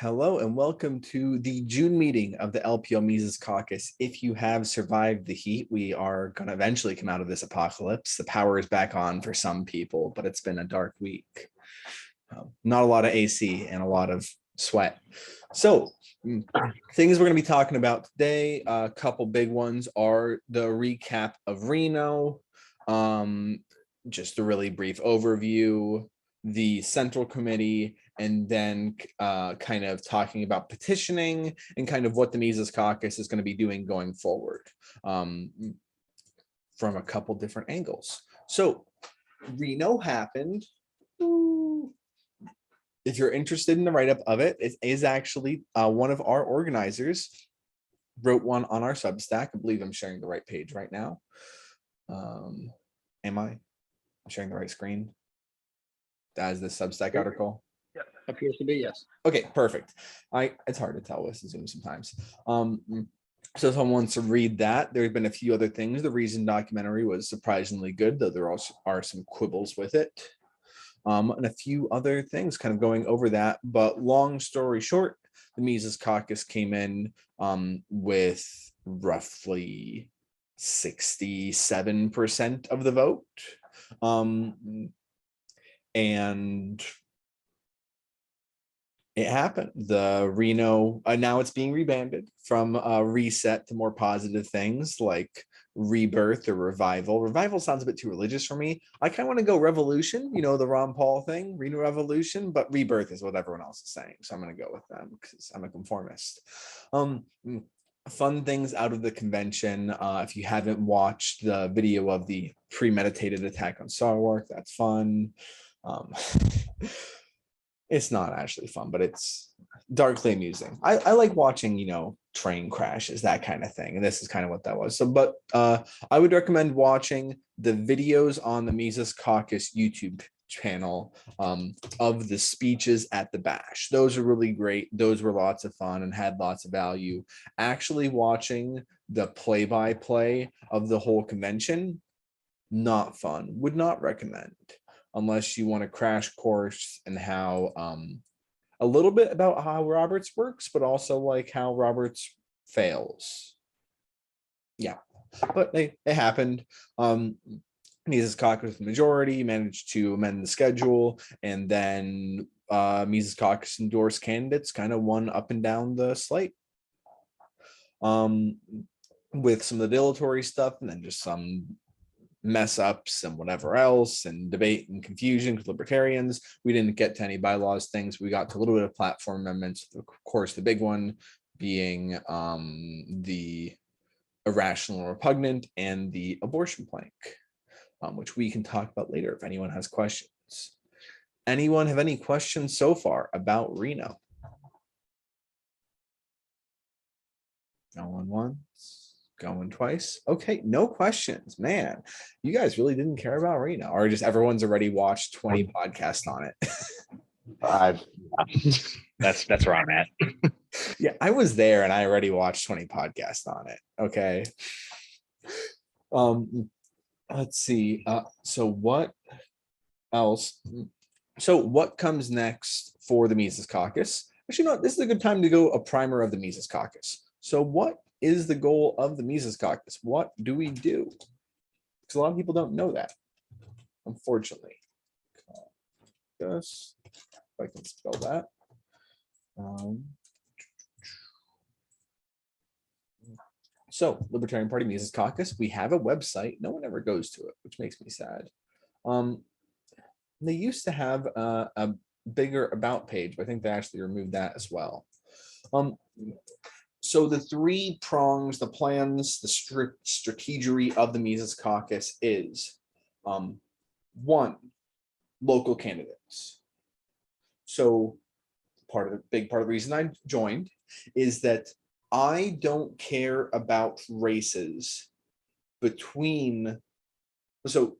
Hello and welcome to the June meeting of the LPO MC Caucus. If you have survived the heat, we are going to eventually come out of this apocalypse. The power is back on for some people, but it's been a dark week. Not a lot of AC and a lot of sweat. So things we're going to be talking about today, a couple big ones are the recap of Reno, just a really brief overview, the Central Committee, and then kind of talking about petitioning and kind of what the Mises Caucus is going to be doing going forward from a couple different angles. So Reno happened. If you're interested in the write-up of it, it is actually one of our organizers wrote one on our Substack. I believe I'm sharing the right page right now. Am I? I'm sharing the right screen. That is the Substack article. Yeah, appears to be, yes. Okay, perfect. It's hard to tell with Zoom sometimes. So if someone wants to read that, there have been a few other things. The Reason documentary was surprisingly good, though there also are some quibbles with it. And a few other things kind of going over that. But long story short, the Mises Caucus came in with roughly 67% of the vote. And it happened. The Reno, now it's being rebanded from reset to more positive things like rebirth or revival. Revival sounds a bit too religious for me. I kind of want to go revolution, you know, the Ron Paul thing, Reno revolution, but rebirth is what everyone else is saying. So I'm going to go with them because I'm a conformist. Fun things out of the convention. If you haven't watched the video of the premeditated attack on Sarwark, that's fun. It's not actually fun, but it's darkly amusing. I like watching, you know, train crashes, that kind of thing. And this is kind of what that was. So, but I would recommend watching the videos on the Mises Caucus YouTube channel of the speeches at the bash. Those are really great. Those were lots of fun and had lots of value. Actually watching the play-by-play of the whole convention, not fun. Would not recommend unless you want a crash course and how a little bit about how Roberts works, but also like how Roberts fails. Yeah, but it happened. Mises Caucus majority managed to amend the schedule, and then Mises Caucus endorsed candidates kind of won up and down the slate. With some of the dilatory stuff and then just some mess ups and whatever else and debate and confusion with libertarians. We didn't get to any bylaws things. We got to a little bit of platform amendments. Of course, the big one being the irrational and repugnant and the abortion plank, which we can talk about later if anyone has questions. Anyone have any questions so far about Reno? Going once, going twice. Okay, no questions. Man, you guys really didn't care about Reno, or just everyone's already watched 20 podcasts on it. That's where I'm at. Yeah, I was there and I already watched 20 podcasts on it. Okay. Let's see. So what else? So what comes next for the Mises Caucus? Actually, no, this is a good time to go a primer of the Mises Caucus. So what is the goal of the Mises Caucus? What do we do? Because a lot of people don't know that, unfortunately. Caucus, if I can spell that. So Libertarian Party Mises Caucus, we have a website. No one ever goes to it, which makes me sad. They used to have a bigger about page, but I think they actually removed that as well. So the three prongs, the plans, the strategy of the Mises Caucus is one, local candidates. So big part of the reason I joined is that I don't care about races so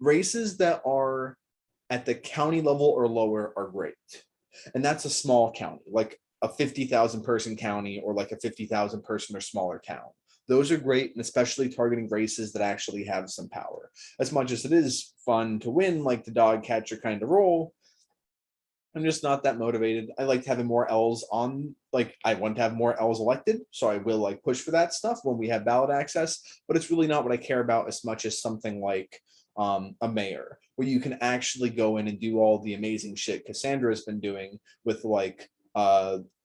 races that are at the county level or lower are great. And that's a small county, like a 50,000 person county or like a 50,000 person or smaller town. Those are great, and especially targeting races that actually have some power. As much as it is fun to win, like the dog catcher kind of role, I'm just not that motivated. I like having more L's on, like I want to have more L's elected. So I will like push for that stuff when we have ballot access, but it's really not what I care about as much as something like a mayor, where you can actually go in and do all the amazing shit Cassandra has been doing with like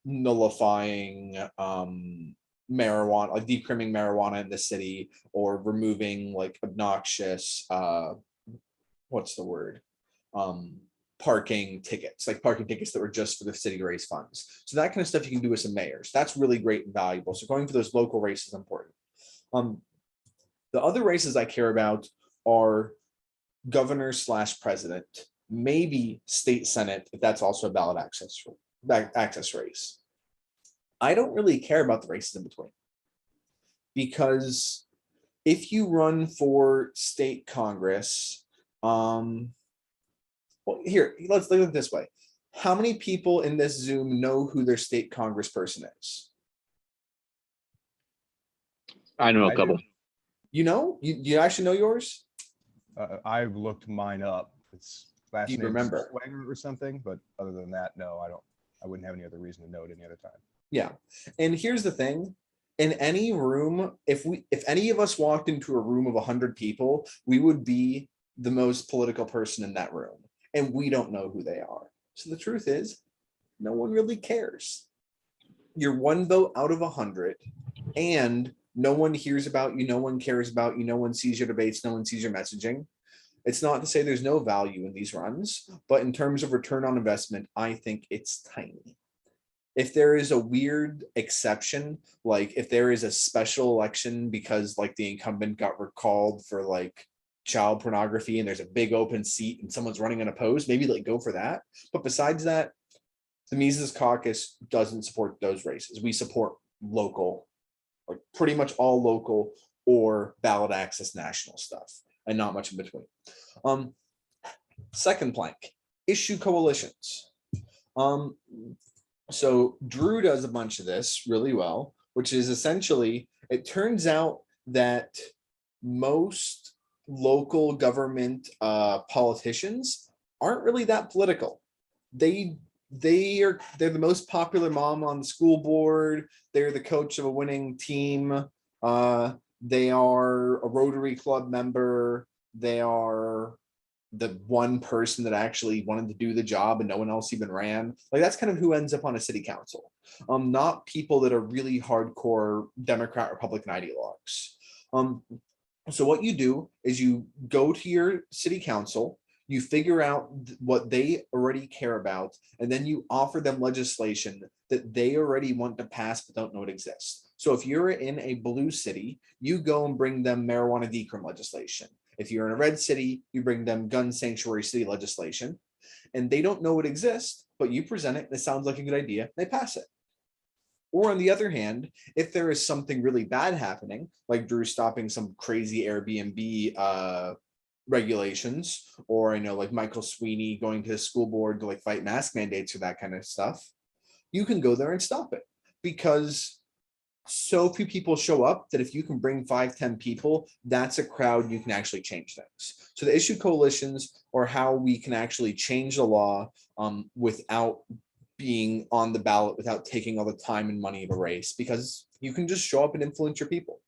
nullifying marijuana, like decreaming marijuana in the city, or removing like obnoxious what's the word? Parking tickets, like parking tickets that were just for the city to raise funds. So that kind of stuff you can do as a mayor. So that's really great and valuable. So going for those local races is important. The other races I care about are governor / president, maybe state senate, if that's also a ballot access race. I don't really care about the races in between, because if you run for state Congress, well, here, let's look at it this way. How many people in this Zoom know who their state congressperson is? I know a I couple. do. You know? You actually know yours? I've looked mine up. It's last Do you name remember? Swanger or something, but other than that, no, I don't. I wouldn't have any other reason to know it any other time. Yeah. And here's the thing. In any room, if any of us walked into a room of 100 people, we would be the most political person in that room. And we don't know who they are. So the truth is, no one really cares. You're one vote out of 100, and no one hears about you, no one cares about you, no one sees your debates, no one sees your messaging. It's not to say there's no value in these runs, but in terms of return on investment, I think it's tiny. If there is a weird exception, like if there is a special election because like the incumbent got recalled for like child pornography and there's a big open seat and someone's running unopposed, maybe like go for that. But besides that, the Mises Caucus doesn't support those races. We support local, like pretty much all local or ballot access national stuff, and not much in between. Second plank, issue coalitions. So Drew does a bunch of this really well, which is essentially, it turns out that most local government politicians aren't really that political. They're the most popular mom on the school board. They're the coach of a winning team. They are a Rotary Club member. They are the one person that actually wanted to do the job and no one else even ran. Like that's kind of who ends up on a city council. Not people that are really hardcore Democrat Republican ideologues. So what you do is you go to your city council, you figure out what they already care about, and then you offer them legislation that they already want to pass but don't know it exists. So if you're in a blue city, you go and bring them marijuana decrim legislation. If you're in a red city, you bring them gun sanctuary city legislation, and they don't know it exists, but you present it and it sounds like a good idea, they pass it. Or on the other hand, if there is something really bad happening, like Drew stopping some crazy Airbnb regulations, or I know like Michael Sweeney going to the school board to like fight mask mandates or that kind of stuff, you can go there and stop it, because so few people show up that if you can bring 5-10 people, that's a crowd, you can actually change things. So the issue coalitions are how we can actually change the law without being on the ballot, without taking all the time and money of a race, because you can just show up and influence your people.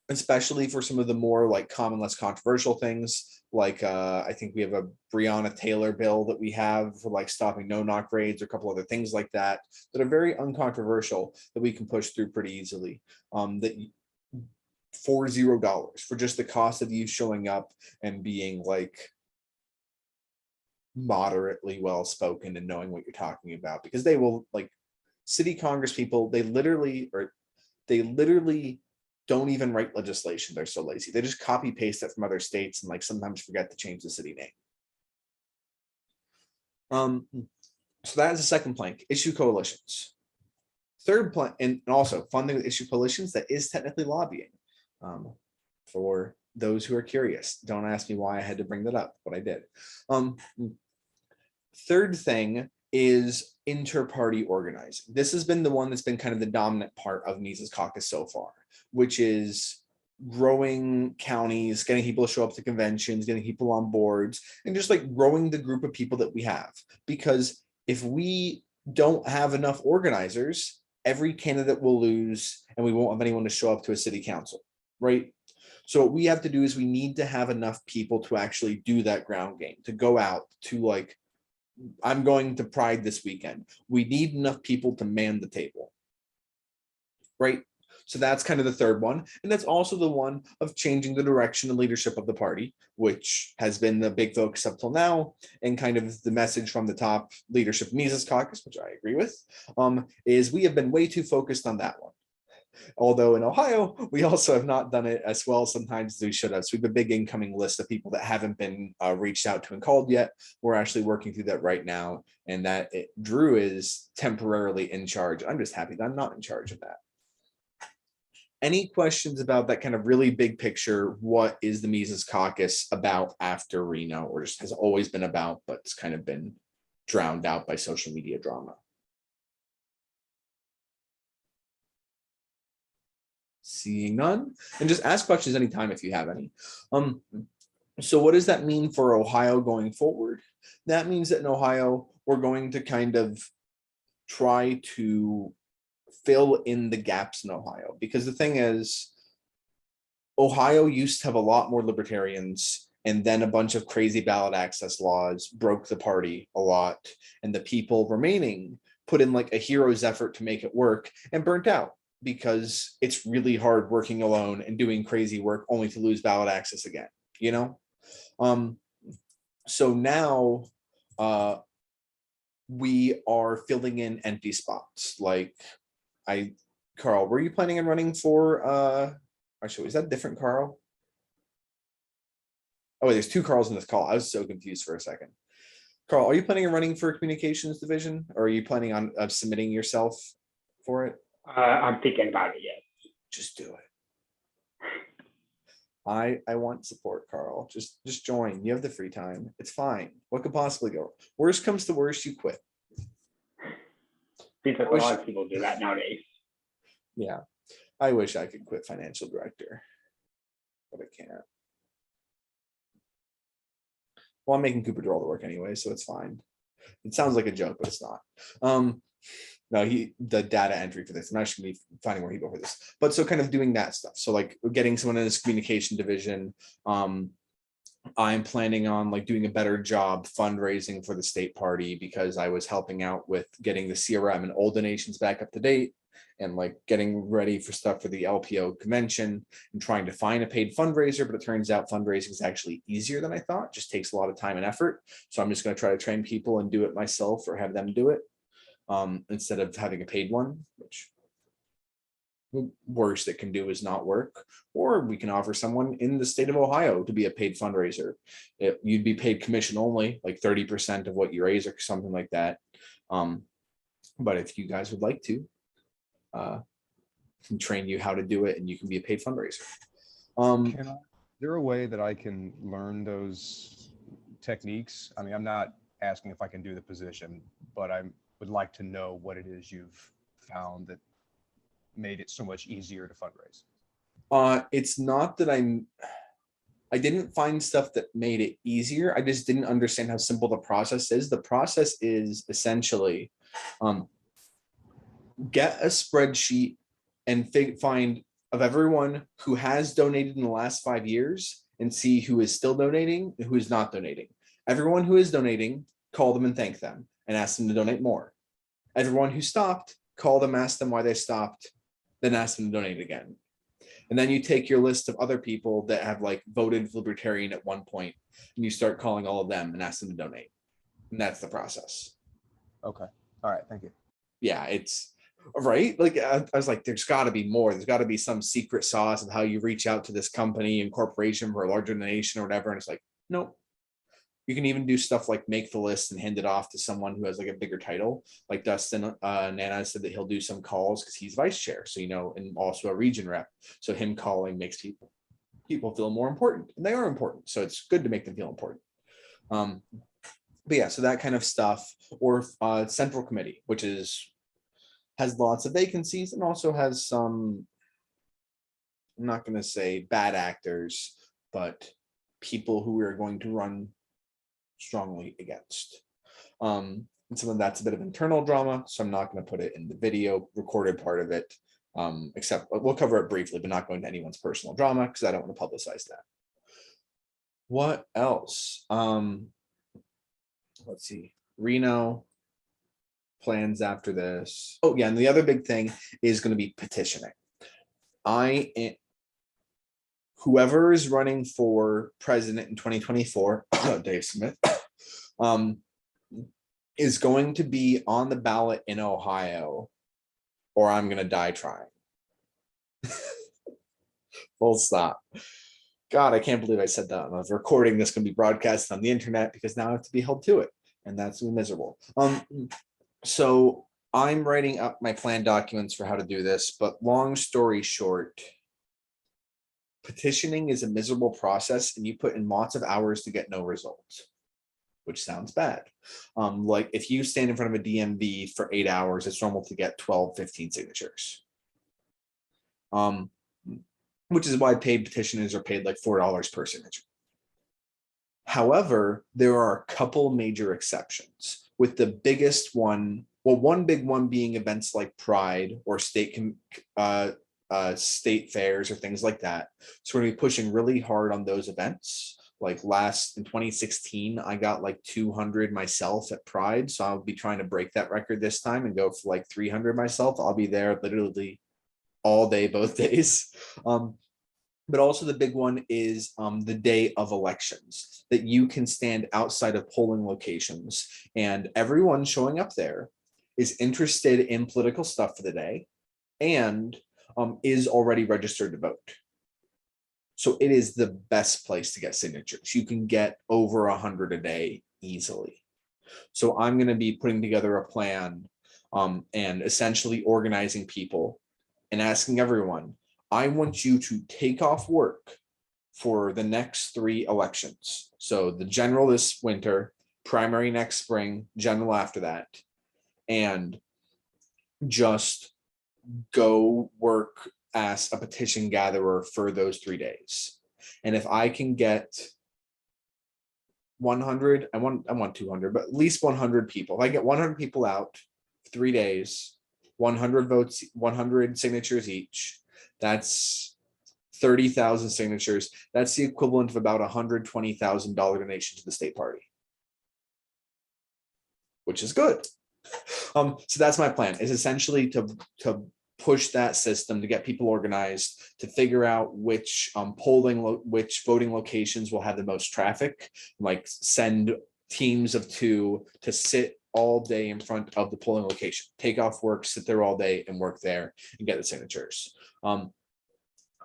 Especially for some of the more like common, less controversial things, like I think we have a Breonna Taylor bill that we have for like stopping no-knock raids, or a couple other things like that that are very uncontroversial that we can push through pretty easily. That for $0 for just the cost of you showing up and being like moderately well spoken and knowing what you're talking about, because they will, like, city Congress people, they literally don't even write legislation. They're so lazy. They just copy paste it from other states and like sometimes forget to change the city name. So that is the second plank, issue coalitions. Third plank, and also funding with issue coalitions, that is technically lobbying. For those who are curious, don't ask me why I had to bring that up, but I did. Third thing is inter-party organizing. This has been the one that's been kind of the dominant part of Mises Caucus so far, which is growing counties, getting people to show up to conventions, getting people on boards, and just like growing the group of people that we have. Because if we don't have enough organizers, every candidate will lose and we won't have anyone to show up to a city council, right? So what we have to do is we need to have enough people to actually do that ground game, to go out to like, I'm going to Pride this weekend. We need enough people to man the table, right? So that's kind of the third one. And that's also the one of changing the direction and leadership of the party, which has been the big focus up till now. And kind of the message from the top leadership of Mises Caucus, which I agree with, is we have been way too focused on that one. Although in Ohio, we also have not done it as well sometimes as we should have. So we have a big incoming list of people that haven't been reached out to and called yet. We're actually working through that right now. And Drew is temporarily in charge. I'm just happy that I'm not in charge of that. Any questions about that kind of really big picture? What is the Mises Caucus about after Reno, or just has always been about, but it's kind of been drowned out by social media drama? Seeing none, and just ask questions anytime if you have any. So what does that mean for Ohio going forward? That means that in Ohio, we're going to kind of try to fill in the gaps in Ohio, because the thing is, Ohio used to have a lot more libertarians, and then a bunch of crazy ballot access laws broke the party a lot, and the people remaining put in like a hero's effort to make it work and burnt out, because it's really hard working alone and doing crazy work only to lose ballot access again, you know? So now we are filling in empty spots. Like Carl, were you planning on running for, actually, is that a different Carl? Oh, wait, there's two Carls in this call. I was so confused for a second. Carl, are you planning on running for communications division, or are you planning on submitting yourself for it? I'm thinking about it, yes. Just do it. I want support, Carl. Just join. You have the free time. It's fine. What could possibly go? Worst comes to worst, you quit. Seems like a lot of people do that nowadays. Yeah. I wish I could quit financial director, but I can't. Well, I'm making Cooper do all the work anyway, so it's fine. It sounds like a joke, but it's not. No, the data entry for this. I'm actually gonna be finding where he go for this. But so kind of doing that stuff. So like getting someone in this communication division. I'm planning on like doing a better job fundraising for the state party, because I was helping out with getting the CRM and all donations back up to date, and like getting ready for stuff for the LPO convention and trying to find a paid fundraiser. But it turns out fundraising is actually easier than I thought. It just takes a lot of time and effort. So I'm just going to try to train people and do it myself, or have them do it instead of having a paid one, which the worst it can do is not work. Or we can offer someone in the state of Ohio to be a paid fundraiser. You'd be paid commission only, like 30% of what you raise or something like that. But if you guys would like to, can train you how to do it, and you can be a paid fundraiser. Is there a way that I can learn those techniques? I mean, I'm not asking if I can do the position, but I would like to know what it is you've found that made it so much easier to fundraise. It's not that I didn't find stuff that made it easier. I just didn't understand how simple the process is. The process is essentially get a spreadsheet and find of everyone who has donated in the last 5 years, and see who is still donating and who is not donating. Everyone who is donating, call them and thank them and ask them to donate more. Everyone who stopped, call them, ask them why they stopped, then ask them to donate again. And then you take your list of other people that have like voted libertarian at one point, and you start calling all of them and ask them to donate. And that's the process. Okay. All right. Thank you. Yeah, it's right. Like I was like, there's got to be more. There's got to be some secret sauce of how you reach out to this company and corporation for a larger donation or whatever. And it's like, nope. You can even do stuff like make the list and hand it off to someone who has like a bigger title. Like Dustin Nana said that he'll do some calls because he's vice chair. So, you know, and also a region rep. So him calling makes people feel more important, and they are important. So it's good to make them feel important. But yeah, so that kind of stuff, or central committee, which has lots of vacancies and also has some I'm not going to say bad actors, but people who we are going to run strongly against. And some of that's a bit of internal drama, so I'm not going to put it in the video recorded part of it, except we'll cover it briefly, but not going to anyone's personal drama because I don't want to publicize that. What else? Let's see. Reno plans after this. Oh yeah, and the other big thing is going to be petitioning. Whoever is running for president in 2024, Dave Smith, is going to be on the ballot in Ohio, or I'm going to die trying. Full stop. God, I can't believe I said that. I was recording this can be broadcast on the internet because now I have to be held to it, and that's miserable. So I'm writing up my plan documents for how to do this, but long story short, petitioning is a miserable process, and you put in lots of hours to get no results, which sounds bad. Like if you stand in front of a DMV for 8 hours, it's normal to get 12, 15 signatures. Which is why paid petitioners are paid like $4 per signature. However, there are a couple major exceptions, with the biggest one, well, one big one being events like Pride or state fairs or things like that. So we're going to be pushing really hard on those events. Like in 2016, I got like 200 myself at Pride. So I'll be trying to break that record this time and go for like 300 myself. I'll be there literally all day, both days. But also the big one is the day of elections, that you can stand outside of polling locations and everyone showing up there is interested in political stuff for the day and is already registered to vote. So it is the best place to get signatures. You can get over 100 a day easily. So I'm going to be putting together a plan and essentially organizing people and asking everyone, I want you to take off work for the next 3 elections. So the general this winter, primary next spring, general after that, and just go work as a petition gatherer for those 3 days. And if I can get 100, I want 200, but at least 100 people. If I get 100 people out 3 days, 100 votes, 100 signatures each, that's 30,000 signatures. That's the equivalent of about $120,000 donation to the state party, which is good. So that's my plan, is essentially to push that system, to get people organized, to figure out which which voting locations will have the most traffic, like send teams of 2 to sit all day in front of the polling location, take off work, sit there all day and work there and get the signatures.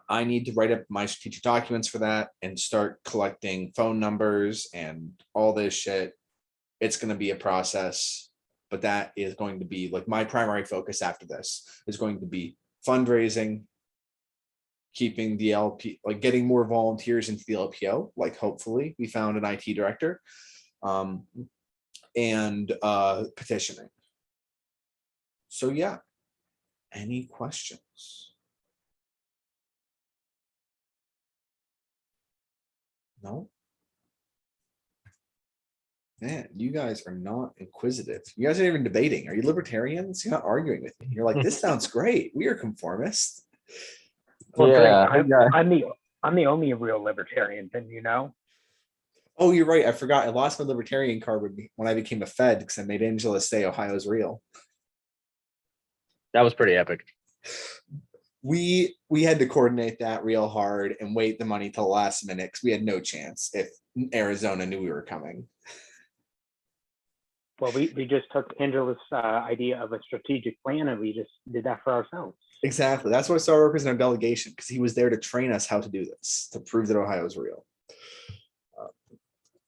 I need to write up my strategic documents for that and start collecting phone numbers and all this shit. It's going to be a process, but that is going to be like my primary focus after this is going to be fundraising, keeping the LP, like getting more volunteers into the LPO, like hopefully we found an IT director, and petitioning. So yeah, any questions? No? Man, you guys are not inquisitive. You guys aren't even debating. Are you libertarians? You're not arguing with me. You're like, this sounds great. We are conformists. Well, Yeah, Drake, yeah. I'm the only real libertarian, didn't you know? Oh, you're right. I forgot. I lost my libertarian card when I became a Fed because I made Angela say Ohio's real. That was pretty epic. We had to coordinate that real hard and wait the money till the last minute because we had no chance if Arizona knew we were coming. Well, we just took Angela's idea of a strategic plan and we just did that for ourselves. Exactly. That's why Star was in our delegation, because he was there to train us how to do this, to prove that Ohio is real.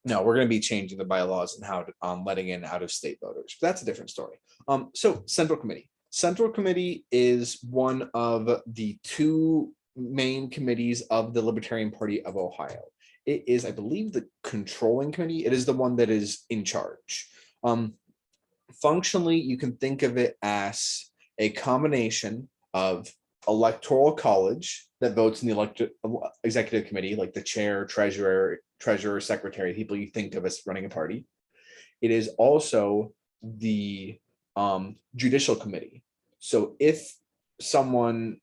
No, we're going to be changing the bylaws and how to, letting in out-of-state voters. But that's a different story. So Central Committee. Central Committee is one of the 2 main committees of the Libertarian Party of Ohio. It is, I believe, the controlling committee. It is the one that is in charge. Functionally, you can think of it as a combination of electoral college that votes in the executive committee, like the chair, treasurer, secretary, people you think of as running a party. It is also the judicial committee. So if someone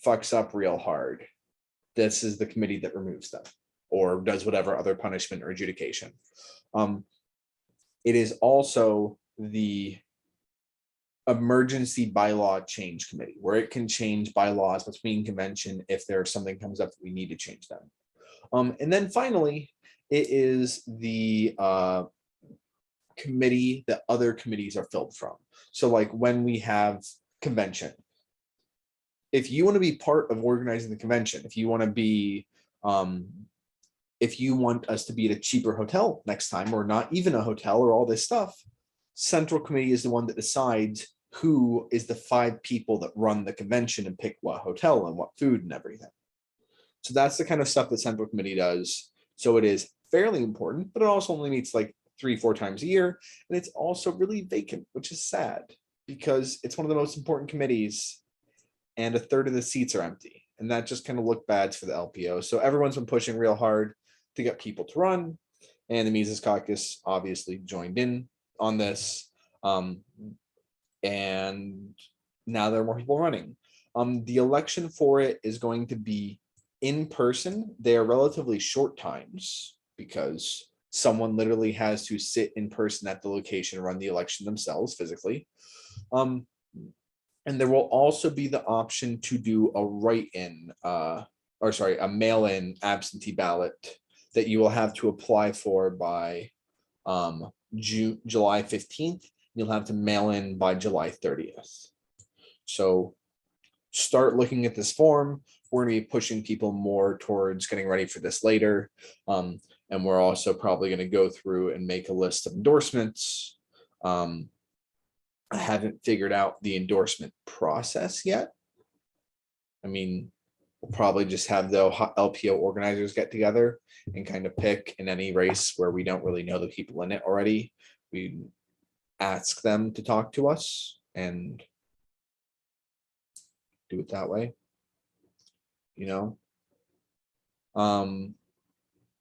fucks up real hard, this is the committee that removes them or does whatever other punishment or adjudication. It is also the emergency bylaw change committee, where it can change bylaws between convention if there's something comes up that we need to change them. And then finally, it is the committee that other committees are filled from. So like when we have convention, if you want to be part of organizing the convention, if you want to be, if you want us to be at a cheaper hotel next time, or not even a hotel or all this stuff, central committee is the one that decides who is the 5 people that run the convention and pick what hotel and what food and everything. So that's the kind of stuff that central committee does. So it is fairly important, but it also only meets like 3-4 times a year. And it's also really vacant, which is sad because it's one of the most important committees and a third of the seats are empty. And that just kind of looked bad for the LPO. So everyone's been pushing real hard to get people to run. And the Mises Caucus obviously joined in on this. And now there are more people running. The election for it is going to be in person. They are relatively short times because someone literally has to sit in person at the location and run the election themselves physically. And there will also be the option to do a write-in, a mail-in absentee ballot that you will have to apply for by July 15th. You'll have to mail in by July 30th. So start looking at this form. We're going to be pushing people more towards getting ready for this later. And we're also probably going to go through and make a list of endorsements. I haven't figured out the endorsement process yet. I mean, we'll probably just have the LPO organizers get together and kind of pick in any race where we don't really know the people in it already. We ask them to talk to us and do it that way, you know.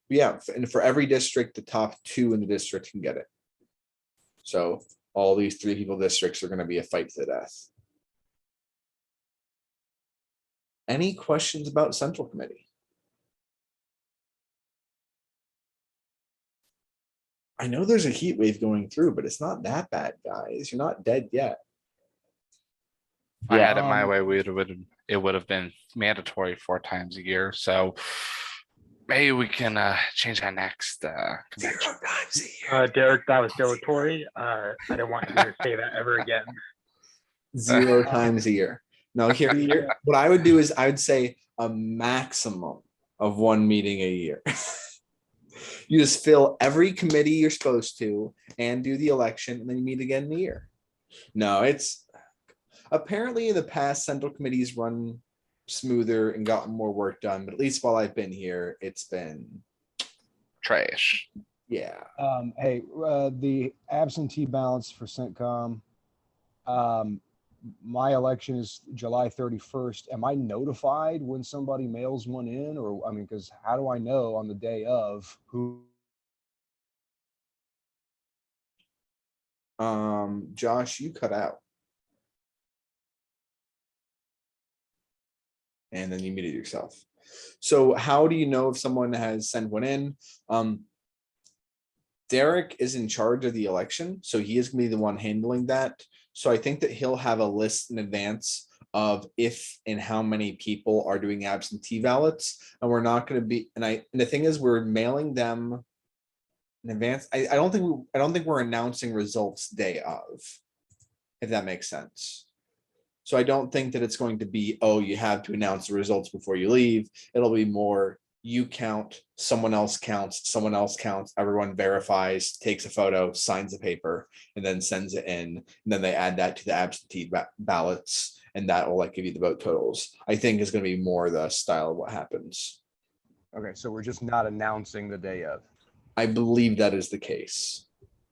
Yeah, and for every district, the top 2 in the district can get it. So all these 3 people districts are going to be a fight to the death. Any questions about central committee? I know there's a heat wave going through, but it's not that bad, guys. You're not dead yet. If I had it my Um, way, it would have been mandatory 4 times a year. So maybe we can change that next convention. 0 times a year. Derek, that was dilatory. I don't want you to say that ever again. 0 times a year. No, here, what I would do is I would say a maximum of 1 meeting a year. You just fill every committee you're supposed to and do the election, and then you meet again in a year. No, it's apparently in the past, central committees run smoother and gotten more work done, but at least while I've been here, it's been Trash. yeah. Hey, the absentee ballots for CENTCOM, my election is July 31st. Am I notified when somebody mails one in, or, I mean, because how do I know on the day of who? Josh, you cut out. And then you muted yourself. So how do you know if someone has sent one in? Derek is in charge of the election, so he is going to be the one handling that. So I think that he'll have a list in advance of if and how many people are doing absentee ballots, and we're not going to be. And the thing is, we're mailing them in advance. I don't think we're announcing results day of, if that makes sense. So I don't think that it's going to be, oh, you have to announce the results before you leave. It'll be more, you count, someone else counts, everyone verifies, takes a photo, signs the paper, and then sends it in. And then they add that to the absentee ballots, and that will like give you the vote totals. I think is going to be more the style of what happens. Okay, so we're just not announcing the day of. I believe that is the case.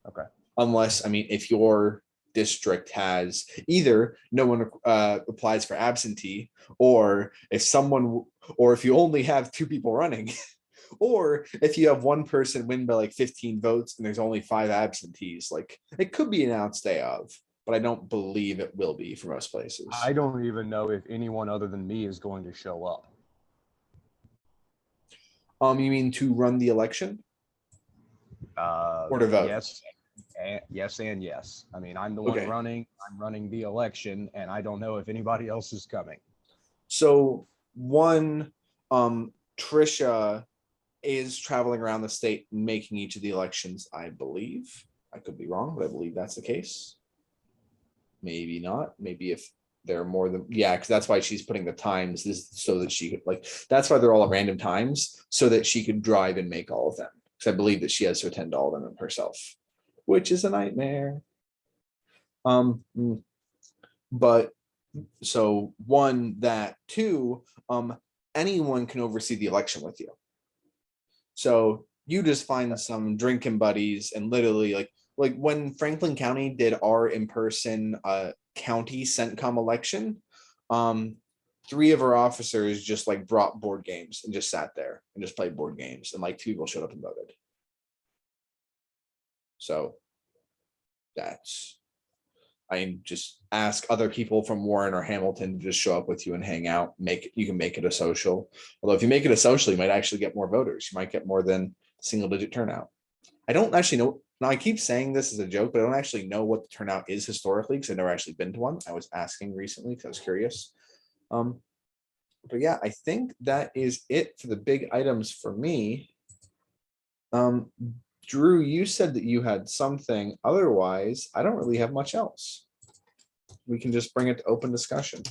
Okay. Unless, I mean, if you're district has either no one applies for absentee, or if you only have 2 people running, or if you have one person win by like 15 votes and there's only 5 absentees, like it could be announced day of, but I don't believe it will be for most places. I don't even know if anyone other than me is going to show up. You mean to run the election? Or to vote? Yes and yes. I mean, I'm the one running. I'm running the election, and I don't know if anybody else is coming. So Trisha is traveling around the state making each of the elections, I believe. I could be wrong, but I believe that's the case. Maybe not. Maybe if there are more than, because that's why she's putting the times, is so that she could, that's why they're all at random times, so that she could drive and make all of them. Because I believe that she has to attend all of them herself, which is a nightmare. But so that, 2, anyone can oversee the election with you. So you just find some drinking buddies and literally like when Franklin County did our in-person county CENTCOM election, 3 of our officers just brought board games and just sat there and just played board games, and 2 people showed up and voted. So I just ask other people from Warren or Hamilton to just show up with you and hang out. You can make it a social. Although if you make it a social, you might actually get more voters. You might get more than single-digit turnout. I don't actually know. Now I keep saying this as a joke, but I don't actually know what the turnout is historically because I've never actually been to one. I was asking recently because I was curious. But yeah, I think that is it for the big items for me. Drew, you said that you had something. Otherwise, I don't really have much else. We can just bring it to open discussion.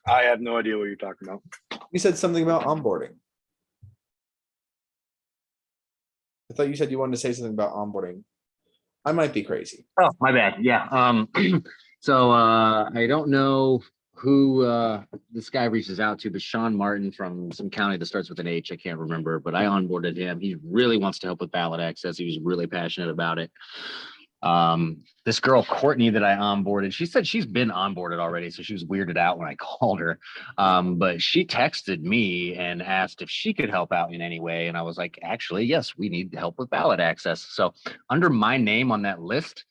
I have no idea what you're talking about. You said something about onboarding. I thought you said you wanted to say something about onboarding. I might be crazy. Oh, my bad. Yeah. So I don't know who this guy reaches out to, but Sean Martin from some county that starts with an H. I can't remember, but I onboarded him. He really wants to help with ballot access. He was really passionate about it. This girl, Courtney, that I onboarded, she said she's been onboarded already, so she was weirded out when I called her. But she texted me and asked if she could help out in any way. And I was like, actually, yes, we need help with ballot access. So under my name on that list,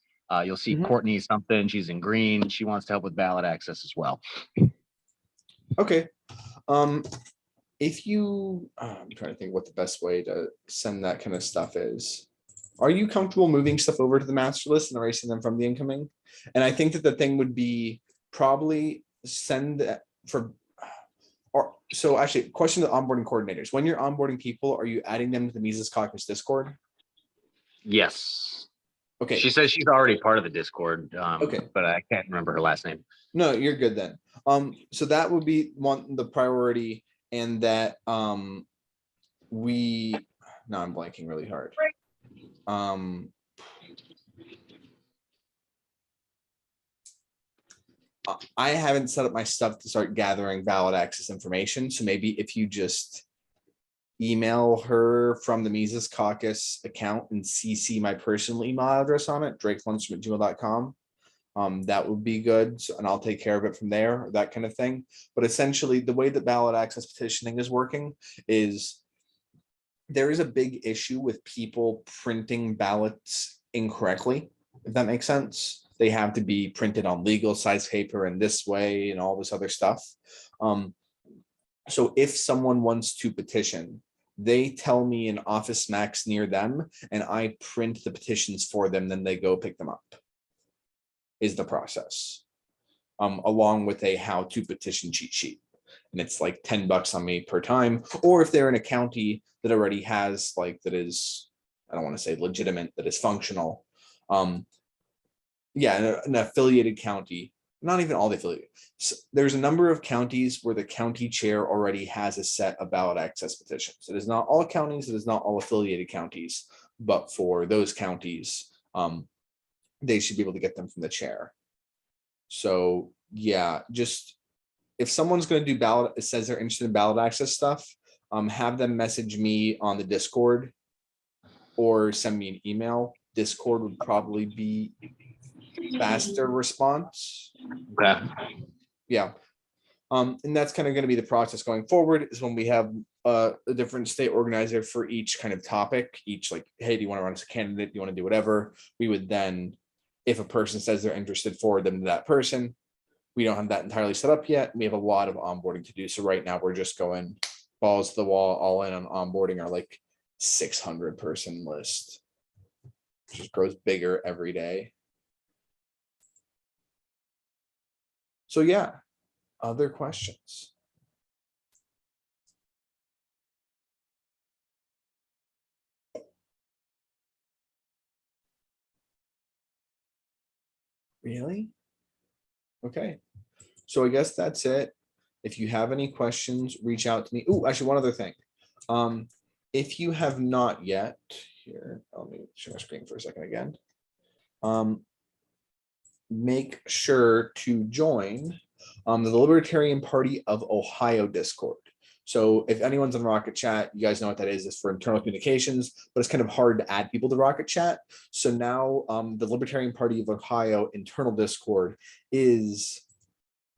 you'll see Courtney something. She's in green. She wants to help with ballot access as well. Okay. If you, I'm trying to think what the best way to send that kind of stuff is. Are you comfortable moving stuff over to the master list and erasing them from the incoming? And I think that the thing would be probably send that so actually, question to the onboarding coordinators. When you're onboarding people, are you adding them to the Mises Caucus Discord? Yes. Okay. She says she's already part of the Discord. Okay. But I can't remember her last name. No, you're good then. So that would be the priority, and that now I'm blanking really hard. I haven't set up my stuff to start gathering ballot access information. So maybe if you just email her from the Mises Caucus account and CC my personal email address on it, drakelundstrom@gmail.com. That would be good. And I'll take care of it from there, that kind of thing. But essentially the way that ballot access petitioning is working is there is a big issue with people printing ballots incorrectly, if that makes sense. They have to be printed on legal size paper in this way and all this other stuff. So if someone wants to petition, they tell me an office max near them and I print the petitions for them, then they go pick them up, is the process. Along with a how to petition cheat sheet. And it's like $10 on me per time. Or if they're in a county that already has that is, I don't want to say legitimate, that is functional. An affiliated county, not even all the affiliated. So there's a number of counties where the county chair already has a set of ballot access petitions. It is not all counties, it is not all affiliated counties, but for those counties, they should be able to get them from the chair. So yeah, just if someone's going to do ballot, it says they're interested in ballot access stuff, have them message me on the Discord or send me an email Discord would probably be faster response. Okay. Yeah. And that's kind of going to be the process going forward, is when we have a different state organizer for each kind of topic, each like, hey, do you want to run as a candidate? Do you want to do whatever? We would then, if a person says they're interested, forward them to that person. We don't have that entirely set up yet. We have a lot of onboarding to do. So right now we're just going balls to the wall, all in on onboarding our like 600 person list. It just grows bigger every day. So yeah, other questions? Really? Okay. So I guess that's it. If you have any questions, reach out to me. Oh, actually, one other thing. If you have not yet, here, let me share my screen for a second again. Make sure to join the Libertarian Party of Ohio Discord. So if anyone's on Rocket Chat, you guys know what that is. It's for internal communications, but it's kind of hard to add people to Rocket Chat. So now the Libertarian Party of Ohio internal Discord is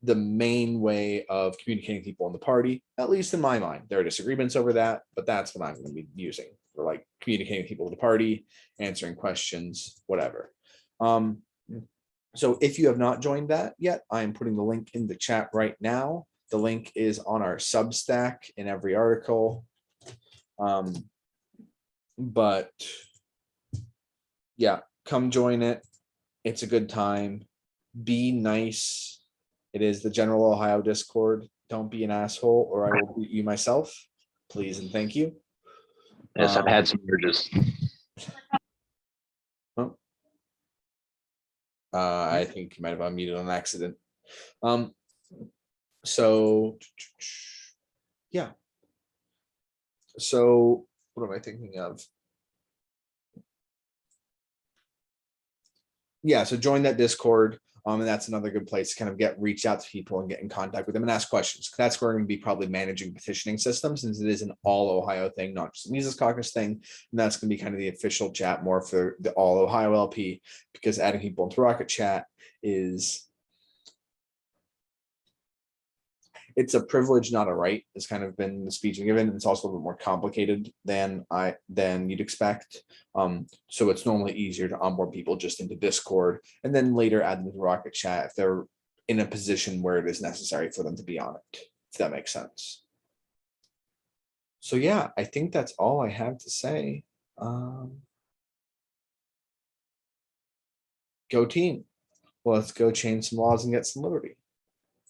the main way of communicating people in the party, at least in my mind. There are disagreements over that, but that's what I'm going to be using for like communicating people with the party, answering questions, whatever. So if you have not joined that yet, I'm putting the link in the chat right now. The link is on our Substack in every article. But yeah, come join it. It's a good time. Be nice. It is the General Ohio Discord. Don't be an asshole or I will beat you myself. Please and thank you. Yes, I've had some urges. I think you might have unmuted on accident. So yeah. So what am I thinking of? Yeah, so join that Discord. And that's another good place to kind of reach out to people and get in contact with them and ask questions. That's where we're going to be probably managing petitioning systems, since it is an all Ohio thing, not just the Mises Caucus thing. And that's going to be kind of the official chat more for the all Ohio LP, because adding people into Rocket Chat is, it's a privilege, not a right, has kind of been the speech I'm given. It's also a little bit more complicated than you'd expect. So it's normally easier to onboard people just into Discord and then later add them to Rocket Chat if they're in a position where it is necessary for them to be on it, if that makes sense. So yeah, I think that's all I have to say. Go team. Well, let's go change some laws and get some liberty.